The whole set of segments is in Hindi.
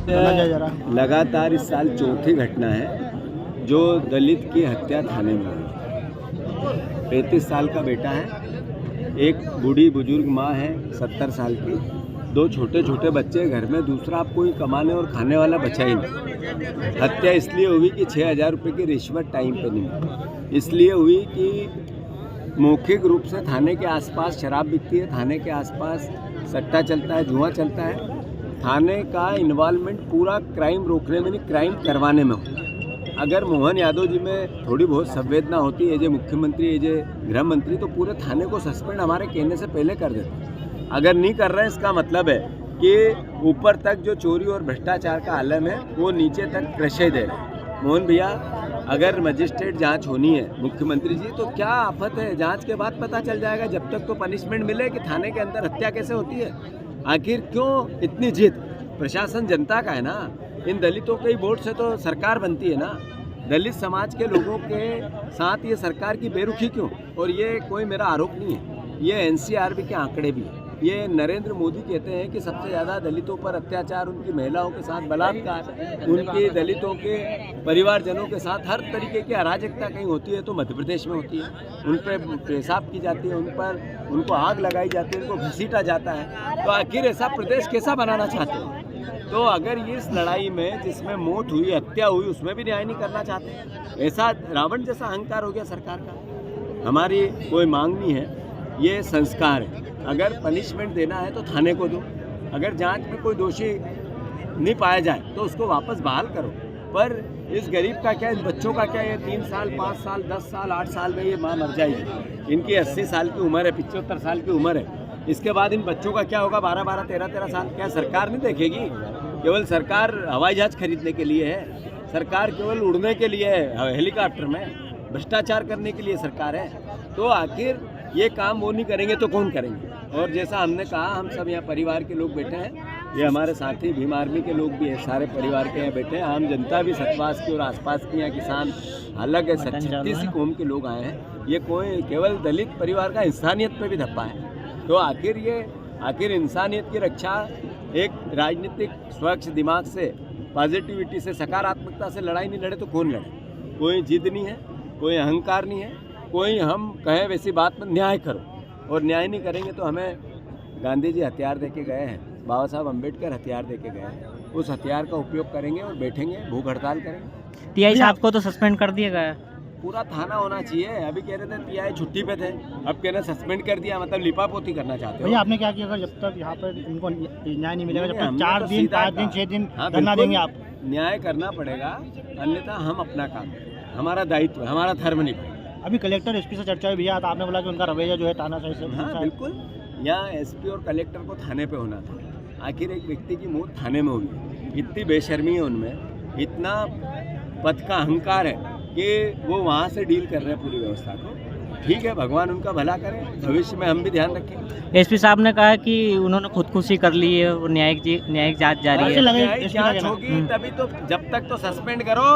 लगातार इस साल चौथी घटना है जो दलित की हत्या थाने में हुई। 35 साल का बेटा है, एक बूढ़ी बुजुर्ग माँ है 70 साल की, 2 छोटे छोटे बच्चे घर में, दूसरा आप कोई कमाने और खाने वाला बचा ही नहीं। हत्या इसलिए हुई कि 6,000 रुपये की रिश्वत टाइम पे नहीं मिली। इसलिए हुई कि मौखिक रूप से थाने के आसपास शराब बिकती है, थाने के आसपास सट्टा चलता है, जुआ चलता है। थाने का इन्वॉल्वमेंट पूरा क्राइम रोकने में नहीं, क्राइम करवाने में हो। अगर मोहन यादव जी में थोड़ी बहुत संवेदना होती है, जो मुख्यमंत्री, ये गृह मंत्री, तो पूरे थाने को सस्पेंड हमारे कहने से पहले कर देते। अगर नहीं कर रहे हैं, इसका मतलब है कि ऊपर तक जो चोरी और भ्रष्टाचार का आलम है वो नीचे तक क्रशे दे रहे हैं। मोहन भैया, अगर मजिस्ट्रेट जांच होनी है मुख्यमंत्री जी, तो क्या आफत है, जांच के बाद पता चल जाएगा। जब तक तो पनिशमेंट मिले कि थाने के अंदर हत्या कैसे होती है। आखिर क्यों इतनी जिद? प्रशासन जनता का है ना, इन दलितों के वोट से तो सरकार बनती है ना। दलित समाज के लोगों के साथ ये सरकार की बेरुखी क्यों? और ये कोई मेरा आरोप नहीं है, ये एनसीआरबी के आंकड़े भी हैं। ये नरेंद्र मोदी कहते हैं कि सबसे ज़्यादा दलितों पर अत्याचार, उनकी महिलाओं के साथ बलात्कार, उनकी दलितों के परिवारजनों के साथ हर तरीके की अराजकता कहीं होती है तो मध्य प्रदेश में होती है। उन पर पेशाब की जाती है, उनको आग लगाई जाती है, उनको घसीटा जाता है। तो आखिर ऐसा प्रदेश कैसा बनाना चाहते हैं? तो अगर ये इस लड़ाई में जिसमें मौत हुई, हत्या हुई, उसमें भी न्याय नहीं करना चाहते, ऐसा रावण जैसा अहंकार हो गया सरकार का। हमारी कोई मांग नहीं है, ये संस्कार है। अगर पनिशमेंट देना है तो थाने को दो, अगर जांच में कोई दोषी नहीं पाया जाए तो उसको वापस बहाल करो। पर इस गरीब का क्या, इस बच्चों का क्या? ये 3 साल, 5 साल, 10 साल, 8 साल में ये माँ मर जाएगी। इनकी 80 साल की उम्र है, 75 साल की उम्र है। इसके बाद इन बच्चों का क्या होगा? 12-12, 13-13 साल। क्या सरकार नहीं देखेगी? केवल सरकार हवाई जहाज खरीदने के लिए है, सरकार केवल उड़ने के लिए है हेलीकॉप्टर में, भ्रष्टाचार करने के लिए सरकार है। तो आखिर ये काम वो नहीं करेंगे तो कौन करेंगे? और जैसा हमने कहा, हम सब यहाँ परिवार के लोग बैठे हैं, ये हमारे साथी भीम आर्मी के लोग भी हैं, सारे परिवार के यहाँ बैठे हैं, आम जनता भी, सतवास की और आसपास की यहाँ किसान अलग है, 36 कौम के लोग आए हैं। ये कोई केवल दलित परिवार का इंसानियत पे भी धब्बा है। तो आखिर इंसानियत की रक्षा एक राजनीतिक स्वच्छ दिमाग से, पॉजिटिविटी से, सकारात्मकता से लड़ाई नहीं लड़े तो कौन लड़े? कोई जिद नहीं है, कोई अहंकार नहीं है, कोई हम कहें वैसी बात में न्याय करो, और न्याय नहीं करेंगे तो हमें गांधी जी हथियार देके गए हैं, बाबा साहब अम्बेडकर हथियार देके गए हैं, उस हथियार का उपयोग करेंगे और बैठेंगे, भूख हड़ताल करेंगे। टीआई साहब को तो सस्पेंड कर दिया गया है। पूरा थाना होना चाहिए। अभी कह रहे थे टीआई छुट्टी पे थे, अब कह रहे सस्पेंड कर दिया, मतलब लिपापोती करना चाहते हो। भैया आपने क्या किया? अगर जब तक यहाँ पर इनको न्याय नहीं मिलेगा, जब तक 4 दिन, 5 दिन, 6 दिन धरना देंगे आप? न्याय करना पड़ेगा, अन्यथा हम अपना काम करेंगे। हमारा दायित्व, हमारा धर्म नहीं पड़ेगा। अभी कलेक्टर एसपी से चर्चा हुई भैया, तो आपने बोला कि उनका रवैया जो है तानाशाही से। हाँ बिल्कुल, यहाँ एसपी और कलेक्टर को थाने पे होना था। आखिर एक व्यक्ति की मौत थाने में होगी, इतनी बेशर्मी है उनमें, इतना पद का अहंकार है कि वो वहाँ से डील कर रहे हैं पूरी व्यवस्था को। ठीक है, भगवान उनका भला करे, भविष्य में हम भी ध्यान रखेंगे। एसपी साहब ने कहा कि उन्होंने खुदकुशी कर ली है और न्यायिक जांच जारी है। जांच होगी तभी तो, जब तक तो सस्पेंड करो।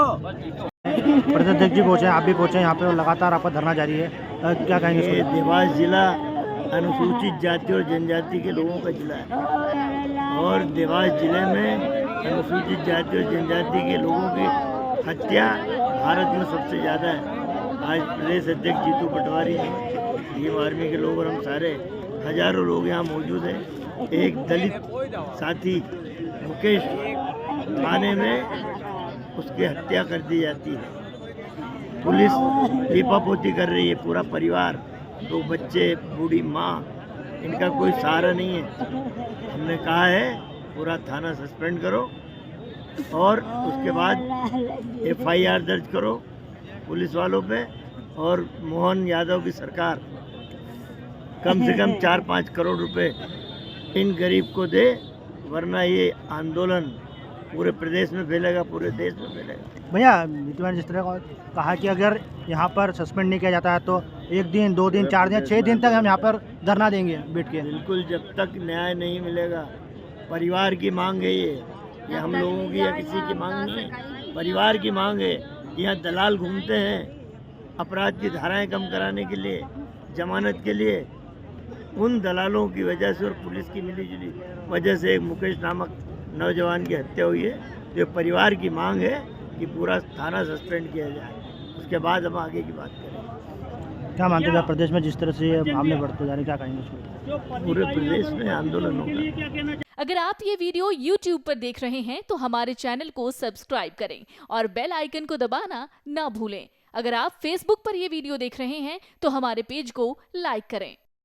प्रदेश जी पहुँचे, आप भी पहुँचे यहाँ पे और लगातार आपका धरना जारी है, क्या कहेंगे? देवास जिला अनुसूचित जाति और जनजाति के लोगों का जिला है, और देवास जिले में अनुसूचित जाति और जनजाति के लोगों की हत्या भारत में सबसे ज़्यादा है। आज प्रदेश अध्यक्ष जीतू पटवारी जी, भीम आर्मी के लोग और हम सारे हजारों लोग यहाँ मौजूद हैं। एक दलित साथी मुकेश थाने में उसकी हत्या कर दी जाती है, पुलिस लिपापोती कर रही है, पूरा परिवार, 2 बच्चे, बूढ़ी माँ, इनका कोई सहारा नहीं है। हमने कहा है पूरा थाना सस्पेंड करो और उसके बाद FIR दर्ज करो पुलिस वालों पे, और मोहन यादव की सरकार कम से कम 4-5 करोड़ रुपए इन गरीब को दे, वरना ये आंदोलन पूरे प्रदेश में फैलेगा, पूरे देश में फैलेगा। भैया विद्वान जिस तरह कहा कि अगर यहाँ पर सस्पेंड नहीं किया जाता है तो 1 दिन, 2 दिन, 4 दिन, 6 दिन तक हम यहाँ पर धरना देंगे बैठ के। बिल्कुल, जब तक न्याय नहीं मिलेगा। परिवार की मांग है ये हम लोगों की या किसी की मांग नहीं है, परिवार की मांग है। यहाँ दलाल घूमते हैं अपराध की धाराएं कम कराने के लिए, जमानत के लिए। उन दलालों की वजह से और पुलिस की मिलीजुली वजह से एक मुकेश नामक नौजवान की हत्या हुई है। तो परिवार की मांग है कि पूरा थाना सस्पेंड किया जाए, उसके बाद हम आगे की बात करें। क्या मानते हैं प्रदेश में जिस तरह से ये मामले बढ़ते जा रहे हैं, क्या कहेंगे इसको? पूरे प्रदेश में आंदोलन होगा। अगर आप ये वीडियो YouTube पर देख रहे हैं तो हमारे चैनल को सब्सक्राइब करें और बेल आइकन को दबाना ना भूलें। अगर आप Facebook पर ये वीडियो देख रहे हैं तो हमारे पेज को लाइक करें।